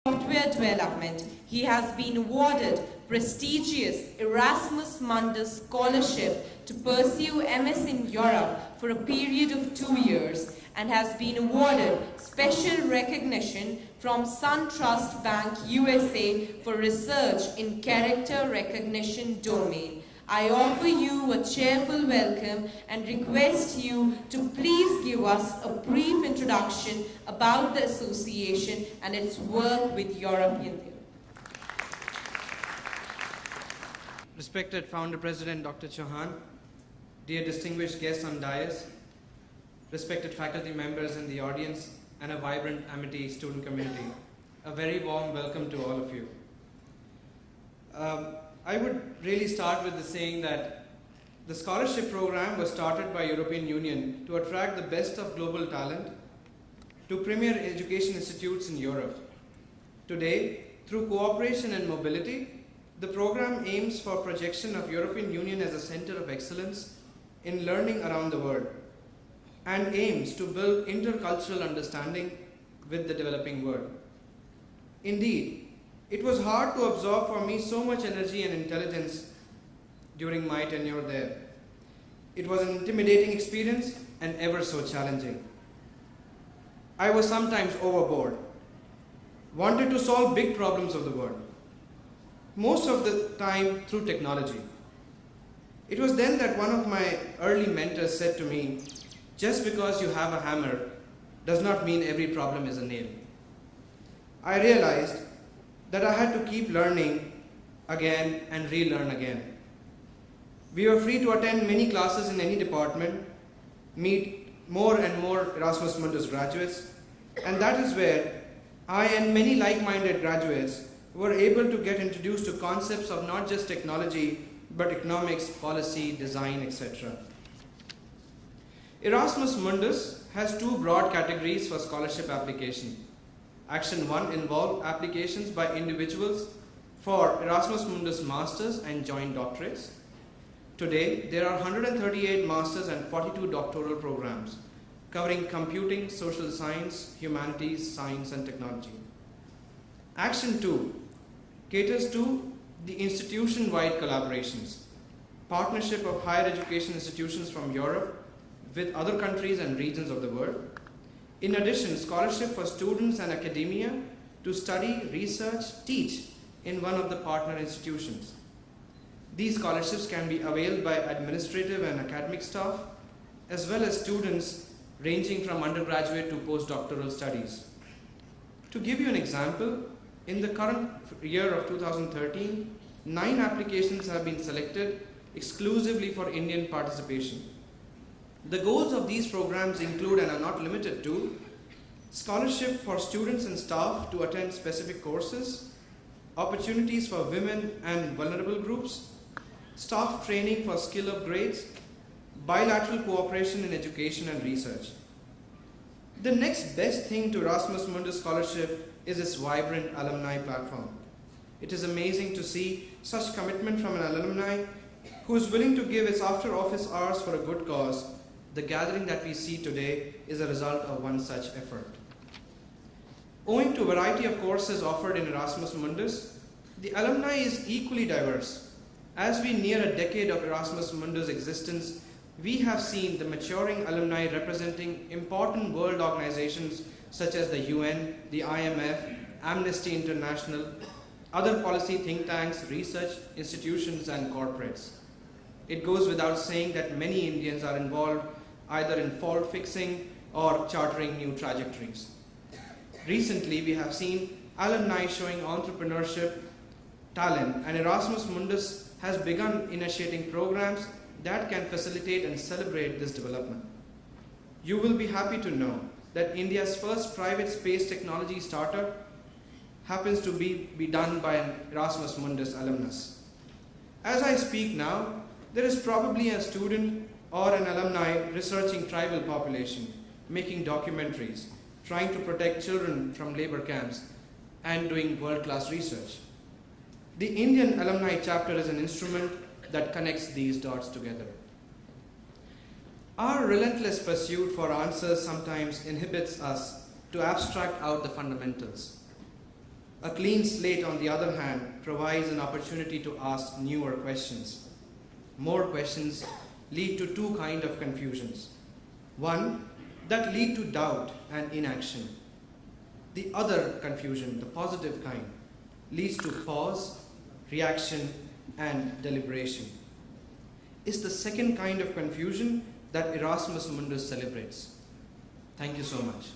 software development, he has been awarded prestigious Erasmus Mundus scholarship to pursue MS in Europe for a period of 2 years and has been awarded special recognition from SunTrust Bank USA for research in character recognition domain. I offer you a cheerful welcome and request you to please give us a brief introduction about the association and its work with European theory. Respected Founder President Dr. Chauhan, dear distinguished guests on dais, respected faculty members in the audience, and a vibrant Amity student community, a very warm welcome to all of you. I would really start with the saying that the scholarship program was started by European Union to attract the best of global talent to premier education institutes in Europe. Today, through cooperation and mobility, the program aims for projection of European Union as a center of excellence in learning around the world and aims to build intercultural understanding with the developing world. Indeed, it was hard to absorb for me so much energy and intelligence during my tenure there. It was an intimidating experience and ever so challenging. I was sometimes overboard, wanted to solve big problems of the world, most of the time through technology. It was then that one of my early mentors said to me, "Just because you have a hammer does not mean every problem is a nail." I realized that I had to keep learning again and relearn again. We were free to attend many classes in any department, meet more and more Erasmus Mundus graduates, and that is where I and many like-minded graduates were able to get introduced to concepts of not just technology, but economics, policy, design, etc. Erasmus Mundus has two broad categories for scholarship application. Action 1 involved applications by individuals for Erasmus Mundus Masters and joint doctorates. Today, there are 138 Masters and 42 doctoral programs covering computing, social science, humanities, science, and technology. Action 2 caters to the institution-wide collaborations, partnership of higher education institutions from Europe with other countries and regions of the world. In addition, scholarship for students and academia to study, research, teach in one of the partner institutions. These scholarships can be availed by administrative and academic staff, as well as students ranging from undergraduate to postdoctoral studies. To give you an example, in the current year of 2013, 9 applications have been selected exclusively for Indian participation. The goals of these programs include and are not limited to scholarship for students and staff to attend specific courses, opportunities for women and vulnerable groups, staff training for skill upgrades, bilateral cooperation in education and research. The next best thing to Erasmus Mundus scholarship is its vibrant alumni platform. It is amazing to see such commitment from an alumni who is willing to give its after office hours for a good cause. The gathering that we see today is a result of one such effort. Owing to a variety of courses offered in Erasmus Mundus, the alumni is equally diverse. As we near a decade of Erasmus Mundus existence, we have seen the maturing alumni representing important world organizations such as the UN, the IMF, Amnesty International, other policy think tanks, research institutions, and corporates. It goes without saying that many Indians are involved either in fault fixing or chartering new trajectories. Recently, we have seen alumni showing entrepreneurship, talent, and Erasmus Mundus has begun initiating programs that can facilitate and celebrate this development. You will be happy to know that India's first private space technology startup happens to be done by an Erasmus Mundus alumnus. As I speak now, there is probably a student or an alumni researching tribal population, making documentaries, trying to protect children from labor camps, and doing world-class research. The Indian Alumni Chapter is an instrument that connects these dots together. Our relentless pursuit for answers sometimes inhibits us to abstract out the fundamentals. A clean slate, on the other hand, provides an opportunity to ask newer questions. More questions lead to two kinds of confusions. One, that lead to doubt and inaction. The other confusion, the positive kind, leads to pause, reaction, and deliberation. Is the second kind of confusion that Erasmus Mundus celebrates. Thank you so much.